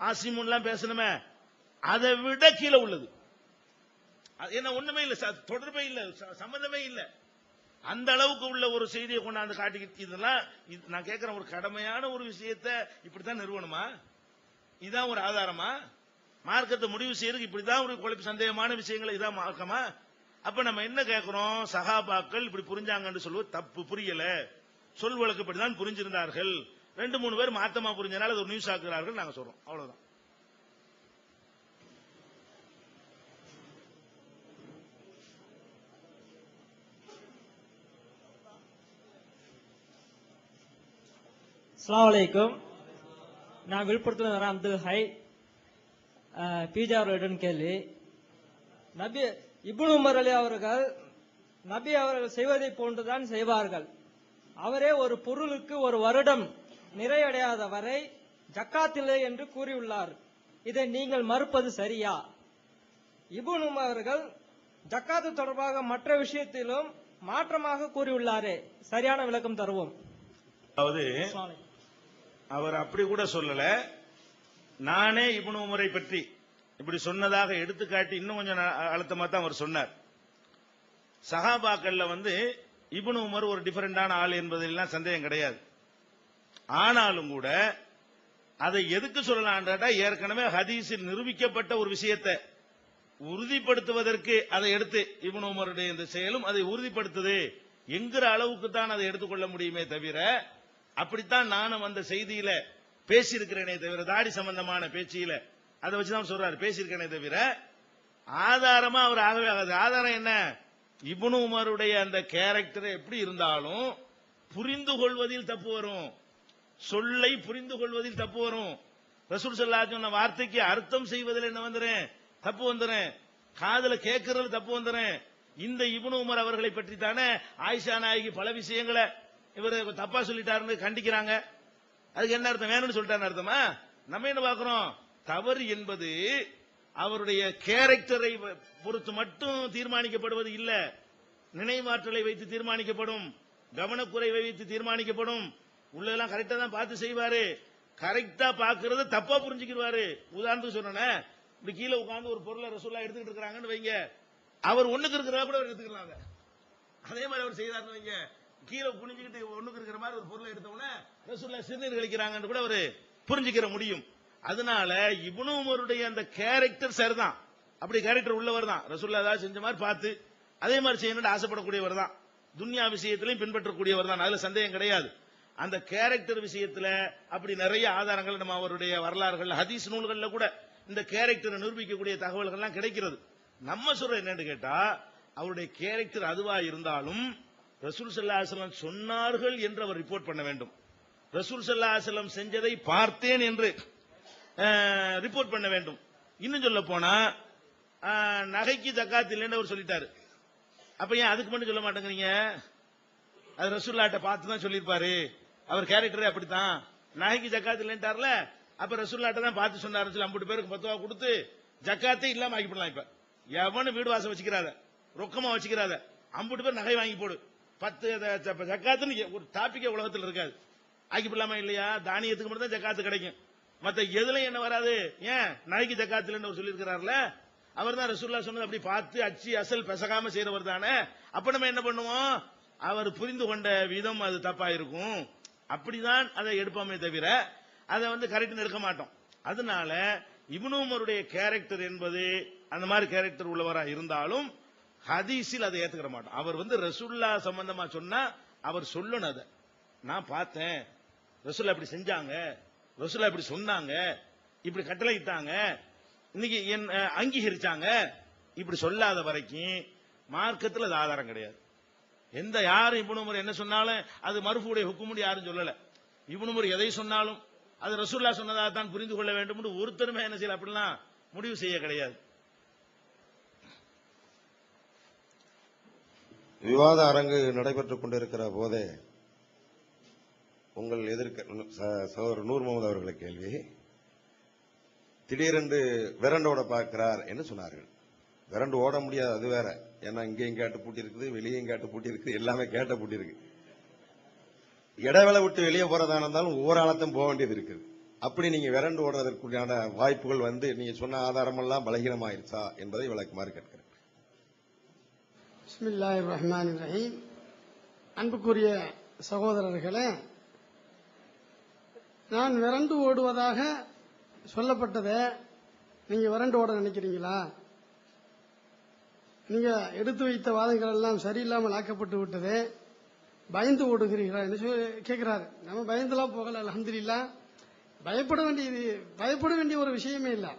ஆசிமுன்லாம் பேசணுமே, அதை விட கீழே உள்ளது. என்ன ஒண்ணுமே இல்ல, தொடர்பே இல்ல, சம்பந்தமே இல்ல. அந்த அளவுக்கு உள்ள ஒரு செய்தியை கொண்டாந்து காட்டிக்கிட்டு இதெல்லாம் நான் கேட்கிறேன், ஒரு கடமையான ஒரு விஷயத்தை இப்படித்தான் நிறுவனமா? இதான் ஒரு ஆதாரமா? மார்க்கத்தை முடிவு செய்யறதுக்கு இப்படிதான் ஒரு குழப்ப சந்தேகமான விஷயங்களை இதான் மார்க்கமா? அப்ப நம்ம என்ன கேட்கிறோம், சஹாபாக்கள் இப்படி புரிஞ்சாங்கன்னு சொல்லுவது தப்பு, புரியல, சொல் வழக்கு இப்படிதான் புரிஞ்சிருந்தார்கள், 2-3 பேர் மாத்தமா புரிஞ்சனால அது ஒரு நியூஸ் ஆக்குறார்கள் நாங்க சொல்றோம், அவ்வளவுதான். அஸ்ஸலாமு அலைக்கும். நான் விழுப்புரத்தில் வரேன், அப்துல் ஹை. பிஜே அவர்களிடம் கேள்வி. நபி இப்னு உமர் அலி அவர்கள் நபி அவர்கள் செய்வதை போன்றுதான் செய்வார்கள். அவரே ஒரு பொருளுக்கு ஒரு வருடம் நிறைவடையாத வரை ஜக்காத் இல்லை என்று கூறியுள்ளார். இதை நீங்கள் மறுப்பது சரியா? இப்னு உமர் அவர்கள் ஜக்காத்து தொடர்பாக மற்ற விஷயத்திலும் மாற்றமாக கூறியுள்ளாரே, சரியான விளக்கம் தருவோம். அதாவது அவர் அப்படி கூட சொல்லல, நானே இப்னு உமரை பற்றி இப்படி சொன்னதாக எடுத்துக்காட்டி இன்னும் கொஞ்சம் அழுத்தமா தான் அவர் சொன்னார். சஹாபாக்கள்ல இப்னு உமர் ஒரு டிஃபரெண்டான ஆள் என்பதெல்லாம் சந்தேகம் கிடையாது. ஆனாலும் கூட அதை எதுக்கு சொல்லலாம்டா, ஏற்கனவே ஹதீஸில் நிரூபிக்கப்பட்ட ஒரு விஷயத்தை உறுதிப்படுத்துவதற்கு அதை எடுத்து இப்னு உமருடைய இந்த செயலும் அதை உறுதிப்படுத்துது என்கிற அளவுக்கு தான் அதை எடுத்துக்கொள்ள முடியுமே தவிர, அப்படித்தான் நானும் அந்த செய்தியில பேசியிருக்கிறேனே தவிர, தாடி சம்பந்தமான பேச்சியில அதை வச்சுதான் சொல்றாரு, பேசியிருக்கேனே தவிர ஆதாரமா அவர் ஆகவே ஆகாது. ஆதாரம் என்ன? இப்னு உமருடைய அந்த கேரக்டர் எப்படி இருந்தாலும் புரிந்து கொள்வதில் தப்பு வரும், சொல்லை புரிந்து கொள்வதில் தப்பு வரும். ரசூல் ஸல்லல்லாஹு அலைஹி வஸல்லம் வார்த்தைக்கு அர்த்தம் செய்வதில் என்ன வந்துறேன், தப்பு வந்துறேன், காதுல கேட்கறது தப்பு வந்துறேன். இந்த இப்னு உமர் அவர்களை பற்றி தானே ஆயிஷா நாயகி பல விஷயங்களை இவர் தப்பா சொல்லிட்டாருன்னு கண்டிக்கிறாங்க. அதுக்கு என்ன அர்த்தம்? வேணும்னு சொல்லிட்டாரு அர்த்தமா? நம்ம என்ன பார்க்கிறோம், தவறு என்பது அவருடைய கேரக்டரை பொறுத்து மட்டும் தீர்மானிக்கப்படுவது இல்ல, நினைவாற்றலை வைத்து தீர்மானிக்கப்படும், கவனக்குறைவை வைத்து தீர்மானிக்கப்படும். உள்ளதெல்லாம் கரெக்டா தான் பார்த்து செய்வாரு, கரெக்டா பாக்குறத தப்பா புரிஞ்சுக்கிடுவாரு. உதாரணத்துக்கு சொன்னேன், இப்படி கீழே உட்கார்ந்து ஒரு பொருளை ரசூல்லா எடுத்துக்கிட்டு இருக்கிறாங்கன்னு வைங்க, அவர் ஒண்ணுக்கு இருக்கிறதா கூட எடுத்துக்கலாங்க. அதே மாதிரி அவர் செய்தார்னு வைங்க, கீழே குனிஞ்சுக்கிட்டு ஒண்ணுக்கு இருக்கிற மாதிரி ஒரு பொருளை எடுத்தவொடனே ரசூல்லா சிறுநீர் கழிக்கிறாங்கன்னு கூட அவரு புரிஞ்சுக்கிற முடியும். அதனால இப்னு உமருடைய அந்த கேரக்டர் சரிதான், அப்படி கேரக்டர் உள்ளவர் தான், ரசூல்லா ஏதாவது செஞ்ச மாதிரி பார்த்து அதே மாதிரி செய்யணும்னு ஆசைப்படக்கூடியவர் தான், துன்யா விஷயத்திலையும் பின்பற்றக்கூடியவர் தான், அதுல சந்தேகம் கிடையாது. அந்த கேரக்டர் விஷயத்துல அப்படி நிறைய ஆதாரங்கள் நம்ம அவருடைய வரலாறுகள் ஹதீஸ் நூல்கள்ல கூட இந்த கேரக்டரை நிரூபிக்கக்கூடிய தகவல்கள்லாம் கிடைக்கிறது. நம்ம சொல்ற என்னன்னு கேட்டா, அவருடைய கேரக்டர் அதுவா இருந்தாலும் ரசூல் ஸல்லல்லாஹு அலைஹி வஸல்லம் சொன்னார்கள் என்று அவர் ரிப்போர்ட் பண்ண வேண்டும். ரசூல் ஸல்லல்லாஹு அலைஹி வஸல்லம் செஞ்சதை பார்த்தேன் என்று ரிப்போர்ட் பண்ண வேண்டும். இன்னும் சொல்ல போனா நகைக்கு ஜக்காத் இல்லைன்னு அவர் சொல்லிட்டாரு, அப்ப ஏன் அதுக்கு மட்டும் சொல்ல மாட்டேங்கிறீங்க? அது ரசூலுல்லாஹ்ட்ட பார்த்து தான் சொல்லியிருப்பாரு, அவர் கேரக்டரே அப்படித்தான், நகைக்கு ஜக்காத் இல்லைன்ட்டார்ல, அப்ப ரசூலுல்லாஹ்ட்ட தான் பார்த்து சொன்னாரு. 50 பேருக்கு 10 ரூபா கொடுத்து ஜக்காத்தே இல்லாம ஆக்கிப்படலாம். இப்ப எவனு வீடு வாசம் வச்சுக்கிறாத, ரொக்கமா வச்சுக்கிறாத, 50 பேர் நகை வாங்கி போடு, 10 ஜக்காத்துன்னு ஒரு டாபிக்கே உலகத்தில் இருக்காது. ஆக்கிப்படலாமா இல்லையா? தானியத்துக்கு மட்டும் தான் ஜக்காத்து கிடைக்கும், மத்த எதுல என்ன வராது. ஏன் நகைக்கு ஜக்காத் இல்லைன்னு அவர் சொல்லியிருக்கிறார்ல, அவர் தான் ரசூலுல்லாஹ் சொன்னது அப்படி பார்த்து அச்சி அசல் பெசகாம செய்யறவர் தானே. அப்ப நம்ம என்ன பண்ணுவோம், அவர் புரிந்து கொண்ட விதம் அது தப்பா இருக்கும், அப்படிதான் அதை எடுப்போமே தவிர அதை கரெக்ட் எடுக்க மாட்டோம். அதனால இப்னு உமருடைய கேரக்டர் என்பது அந்த மாதிரி கேரக்டர் உள்ளவரா இருந்தாலும் ஹதீஸில் அதை ஏத்துக்கிற மாட்டோம். அவர் ரசூலுல்லாஹ் சம்பந்தமா சொன்னா அவர் சொல்லணும், அதை நான் பார்த்தேன், ரசூலுல்லாஹ் இப்படி செஞ்சாங்க, ரசூலுல்லாஹ் இப்படி சொன்னாங்க, இப்படி கட்டளையிட்டாங்க, இன்னைக்கு அங்கீகரிச்சாங்க, இப்படி சொல்லாத வரைக்கும் மார்க்கத்தில் அது ஆதாரம் கிடையாது. எந்த யாரும் இப்னு உமர் என்ன சொன்னாலும் அது மர்ஃபூடைய ஹுக்கும்னு யாரும் சொல்லல. இப்னு உமர் எதை சொன்னாலும் அது ரசூலுல்லாஹ் சொன்னதாக தான் புரிந்து கொள்ள வேண்டும் என்று ஒருத்தருமே என்ன செய்யல, அப்படிலாம் முடிவு செய்ய கிடையாது. விவாத அரங்கு நடைபெற்றுக் கொண்டிருக்கிற போதே உங்கள் சகோதரர் நூர் முகமது அவர்களை கேள்வி, திடீரென்று விரண்டோட பார்க்கிறார் என்று சொன்னார்கள். விரண்டு ஓட முடியாது, அது வேற, ஏன்னா இங்கேயும் கேட்டு பூட்டி இருக்குது, வெளியும் கேட்டு பூட்டி இருக்குது, எல்லாமே கேட்ட பூட்டி இருக்கு. இடைவேளை விட்டு வெளியே போறதா இருந்தாலும் ஒவ்வொரு ஆளத்தையும் போக வேண்டியது இருக்குது. அப்படி நீங்க விரண்டு ஓடுறதற்குண்டான வாய்ப்புகள் வந்து நீங்க சொன்ன ஆதாரமெல்லாம் பலகீனமாயிருச்சா என்பதை விளக்குமாறு கேட்கிறேன். பிஸ்மில்லாஹிர் ரஹ்மானிர் ரஹீம். அன்புக்குரிய சகோதரர்களே, நான் விரண்டு ஓடுவதாக சொல்லப்பட்டதை நீங்க விரண்டு ஓட நினைக்கிறீங்களா? நீங்க எடுத்து வைத்த வாதங்கள் எல்லாம் சரியில்லாமல் ஆக்கப்பட்டு விட்டது, பயந்து ஓடுகிறீர்களா என்று கேட்கிறாரு. நம்ம பயந்துலாம் போகல, அல்ஹம்துலில்லாஹ். பயப்பட வேண்டிய ஒரு விஷயமே இல்லை.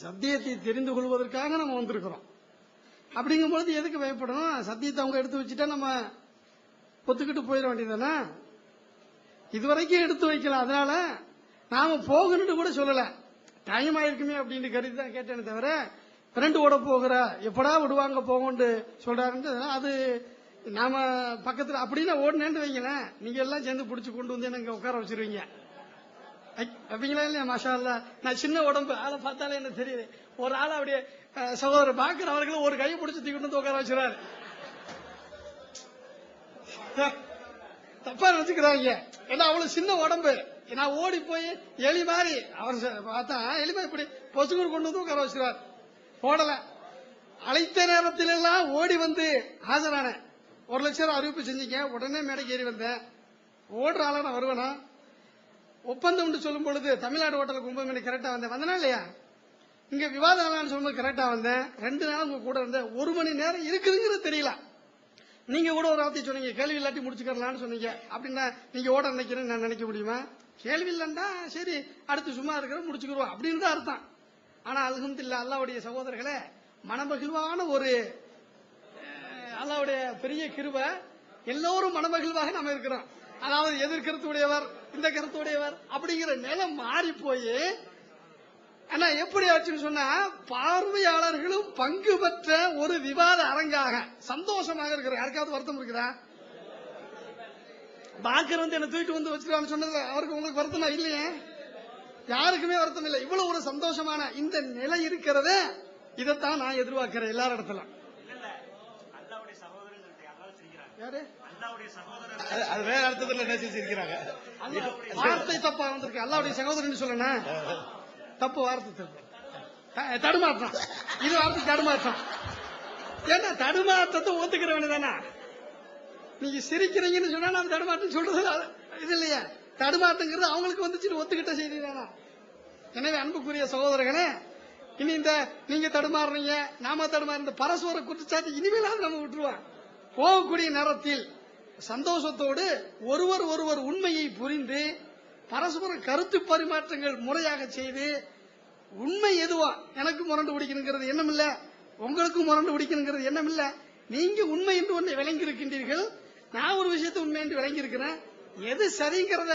சத்தியத்தை தெரிந்து கொள்வதற்காக நம்ம வந்திருக்கிறோம். அப்படிங்கும் பொழுது எதுக்கு பயப்படணும்? சத்தியத்தை அவங்க எடுத்து வச்சுட்டா நம்ம ஒத்துக்கிட்டு போயிட வேண்டியதானே? இதுவரைக்கும் எடுத்து வைக்கலாம். அதனால நாம போகணும்னு கூட சொல்லல, டைம் ஆயிருக்குமே அப்படின்னு கருதி தான் கேட்டேனே தவிர, ஃப்ரெண்டு ஓட போகிற எப்படா விடுவாங்க போகணும்னு சொல்றாருன்ட்டு அது நாம பக்கத்துல அப்படின்னா ஓடுனேன்னு வைங்களேன், நீங்க எல்லாம் சேர்ந்து பிடிச்சி கொண்டு வந்து எனக்கு உட்கார வச்சிருவீங்க. அப்படிங்களா இல்லையா? மாஷா அல்லாஹ். நான் சின்ன உடம்பு, ஆளை பார்த்தாலே என்ன தெரியுது. ஒரு ஆள் அப்படியே சகோதரர் பாக்கர் அவர்களும் ஒரு கையை பிடிச்சி தூக்கிட்டு வந்து உட்கார வச்சுறாரு. தப்பா நினைச்சுக்கிறாங்க. ஏன்னா அவ்வளவு சின்ன உடம்பு. நான் ஓடி போய் எலி மாதிரி அவர் பார்த்தா எலி மாதிரி இப்படி பொசுக்கூர் கொண்டு வந்து உட்கார வச்சுறாரு. ஓடல. அழைத்த நேரத்தில் எல்லாம் ஓடி வந்து ஆஜரான 1 லட்சம் அறிவிப்பு செஞ்சீங்க. உடனே மேடைக்கு ஏறி வந்தேன். ஓடுற ஆளா நான் வருவேனா? ஒப்பந்தம் சொல்லும் பொழுது தமிழ்நாடு ஹோட்டல் கும்பமேளி கரெக்டா வந்தேனா இல்லையா? இங்க விவாதம் சொல்லும்போது கரெக்டா வந்தேன். 2 நாள் உங்க கூட இருந்தேன். 1 மணி நேரம் இருக்குதுங்கிறது தெரியல. நீங்க கூட ஒரு வார்த்தை சொன்னீங்க, கேள்வி இல்லாட்டி முடிச்சுக்கலாம்னு சொன்னீங்க. அப்படின்னா நீங்க ஓட நினைக்கிறேன்னு நான் நினைக்க முடியுமா? கேள்வி இல்லைன்னா சரி அடுத்து சும்மா இருக்கிற முடிச்சுக்கிறோம் அப்படின்னு தான் அர்த்தம். ஆனா அல்ஹம்துலில்லாஹ், அல்லாஹ்வுடைய சகோதரர்களே, மனமகிழ்வான ஒரு அல்லாஹ்வுடைய பெரிய கிருபை, எல்லோரும் மனமகிழ்வாக நாம இருக்கிறோம். அதாவது எதிர்கருத்துடையவர் இந்த கருத்துடையவர் அப்படிங்கிற நிலை மாறி போய், ஆனா எப்படி ஆச்சுன்னு சொன்னா, பார்வையாளர்களும் பங்கு பெற்ற ஒரு விவாத அரங்காக சந்தோஷமாக இருக்கிற. யாருக்காவது வருத்தம் இருக்குதா? பாக்கர் வந்து என்ன தூக்கிட்டு வந்து வச்சிருக்கான்னு சொன்னது அவருக்கு உங்களுக்கு வருத்தமா இல்லையே? யாருக்குமே வருத்தம் இல்லை. இவ்வளவு ஒரு சந்தோஷமான இந்த நிலை இருக்கிறத, இதைத்தான் நான் எதிர்பார்க்கிறேன் எல்லா இடத்துல. யாரு அது வேற அர்த்தத்துல நேசிச்சிருக்கிறாங்க. வார்த்தை தப்பா வந்திருக்கு. அல்லாஹ்வுடைய சகோதரன் சொல்லனா தப்பு வார்த்தை தடுமாற்றம். இது வார்த்தை தடுமாற்றம். ஏன்னா தடுமாற்றத்தை ஒத்துக்கிற வேண்டியதானா? நீங்க சிரிக்கிறீங்கன்னு சொன்னா நான் தடுமாற்றம் சொல்றது இது இல்லையா? தடுமாற்றங்கிறது அவங்களுக்கு வந்துச்சு, ஒத்துக்கிட்ட செய்தி தானா? எனவே அன்புக்குரிய சகோதரர்களே, இனி இந்த நீங்க தடுமாறுறீங்க நாம தடுமாறு பரஸ்பர குற்றச்சாட்டு இனிமேலாவது நம்ம விட்டுருவோம். போகக்கூடிய நேரத்தில் சந்தோஷத்தோடு ஒருவர் உண்மையை புரிந்து பரஸ்பர கருத்து பரிமாற்றங்கள் முறையாக செய்து, உண்மை எதுவா எனக்கு முரண்டு பிடிக்கணுங்கிறது எண்ணம் இல்ல, உங்களுக்கும் முரண்டு பிடிக்கணுங்கிறது எண்ணம் இல்ல. நீங்க உண்மை என்று ஒன்றை விளங்கி இருக்கின்றீர்கள், நான் ஒரு விஷயத்தை உண்மை என்று விளங்கி இருக்கிறேன். எது சரிங்கிறத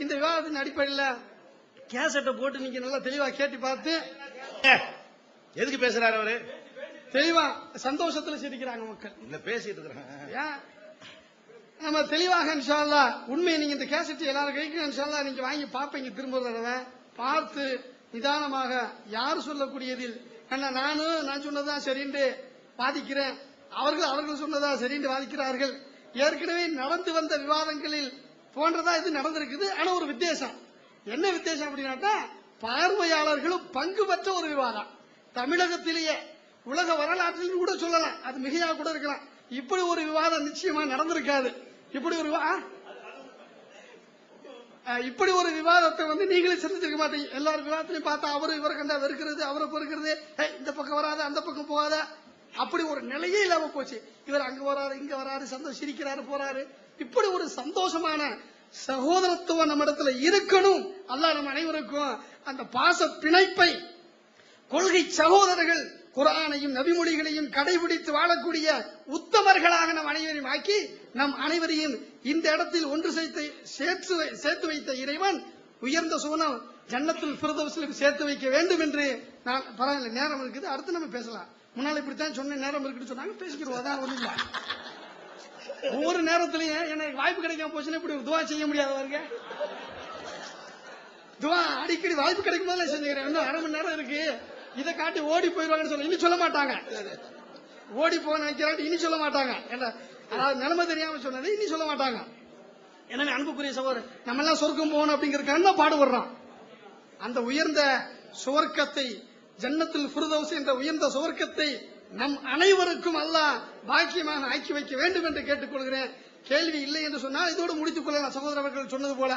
இந்த விவாதத்தின் அடிப்படையில் கேசட்டை போட்டு நீங்க நல்லா தெளிவா கேட்டு பார்த்து, எதுக்கு பேசுறாரு அவரு? தெளிவா சந்தோஷத்துல சிரிக்கிறாங்க மக்கள். இல்ல பேசிட்டு இருக்கிறாங்க. நம்ம தெளிவாக இன்ஷா அல்லாஹ் உண்மையை நீங்க இந்த கேசட் எல்லாரும் கைக்கும் இன்ஷா அல்லாஹ் நீங்க வாங்கி பாப்பீங்க. திரும்ப ஒரு தடவை பார்த்து நிதானமாக யார் சொல்லக்கூடியதில் நான் சொன்னதான் சரின்னு வாதிக்கிறேன், அவர்கள் சொன்னதா சரின்னு வாதிக்கிறார்கள். ஏற்கனவே நடந்து வந்த விவாதங்களில் போன்றதா இது நடந்திருக்குது. ஆனா ஒரு வித்தியாசம், என்ன வித்தியாசம் அப்படின்னா, பார்வையாளர்களும் பங்கு பெற்ற ஒரு விவாதம். தமிழகத்திலேயே உலக வரலாற்றில் கூட சொல்லலாம், அது மிகையாக கூட இருக்கலாம். இப்படி ஒரு விவாதம் நிச்சயமா நடந்திருக்காது. இப்படி ஒரு விவாதத்தை வந்து நீங்களே சிந்திச்சிருக்க மாட்டீங்க. எல்லாரும் விவாதத்திலையும் பார்த்தா அவரு இவரை கண்டா வெறுக்கிறது, அவரை பொறுக்கிறது, இந்த பக்கம் வராது அந்த பக்கம் போகாத, அப்படி ஒரு நிலையே இல்லாம போச்சு. இவர் அங்க வராரு இங்க வராரு, சந்தோஷம் சிரிக்கிறாரு போறாரு. இப்படி ஒரு சந்தோஷமான சகோதரத்துவம் நம்ம இடத்துல இருக்கணும். அல்லாஹ் நம்ம அனைவருக்கும் அந்த பாச பிணைப்பை, கொள்கை சகோதரர்கள் குர்ஆனையும் நபிமொழிகளையும் கடைபிடித்து வாழக்கூடிய உத்தமர்களாக நம் அனைவரையும் ஆக்கி, நம் அனைவரையும் இந்த இடத்தில் ஒன்று சேர்த்து வைத்த இறைவன் உயர்ந்த சோனம் ஜன்னத்துல் ஃபிர்தௌஸில் சேர்த்து வைக்க வேண்டும் என்று நான் பரவாயில்ல, நேரம் இருக்குது, அடுத்து நம்ம பேசலாம். முன்னால இப்படித்தான் சொன்ன, நேரம் இருக்குன்னு சொன்னாங்க, பேசிக்கிறோம். அதான் ஒண்ணு இல்ல. ஒவ்வொரு நேரத்திலையும் எனக்கு வாய்ப்பு கிடைக்காம போச்சுன்னா இப்படி ஒரு துவா செய்ய முடியாதவங்க. துவா அடிக்கடி வாய்ப்பு கிடைக்கும் போது செஞ்சுக்கிறேன். இன்னும் 1/2 மணி நேரம் இருக்கு, இதை காட்டி ஓடி போயிடுவாங்கன்னு சொல்ல இனி சொல்ல மாட்டாங்க. ஓடி போக நினைக்கிறாங்க இனி சொல்ல மாட்டாங்க. அதாவது நிலைமை தெரியாம சொன்னது இனி சொல்ல மாட்டாங்க. எனவே அன்புக்குரிய சகோதரர், நம்ம எல்லாம் சொர்க்கம் போகணும் அப்படிங்கிறதுக்கு என்ன பாடுபடுறோம்? அந்த உயர்ந்த சுவர்க்கத்தை, ஜன்னத்துல் ஃபிர்தௌஸ் என்ற உயர்ந்த சுவர்க்கத்தை நம் அனைவருக்கும் அல்லாஹ் பாக்கியமாக ஆக்கி வைக்க வேண்டும் என்று கேட்டுக்கொள்கிறேன். கேள்வி இல்லை என்று சொன்னால் இதோடு முடித்துக் கொள்ளலாம். சகோதரர் அவர்கள் சொன்னது போல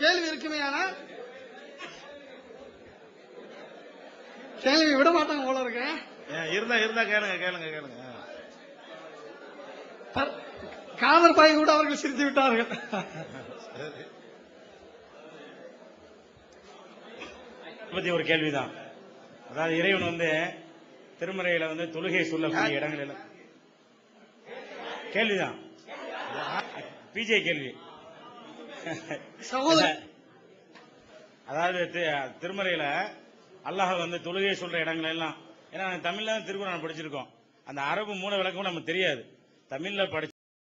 கேள்வி இருக்குமே, ஆனால் கேள்வி விட மாட்டாங்க போல இருக்க. இருந்தா கேளுங்க. காதர் பாய் கூட அவர்கள் சிரித்து விட்டார்கள். பத்தி ஒரு கேள்விதான். அதாவது இறைவன் வந்து திருமறையில வந்து தொழுகை சொல்லக்கூடிய இடங்களில் கேள்விதான். பிஜே கேள்வி. சகோதரர், அதாவது திருமறையில அல்லாஹ் வந்து தொழுகை சொல்ற இடங்கள் எல்லாம், ஏன்னா தமிழ்ல தான் திருக்குறான் படிச்சிருக்கோம், அந்த அரபு மூல விளக்கம் நமக்கு தெரியாது, தமிழ்ல படிச்சு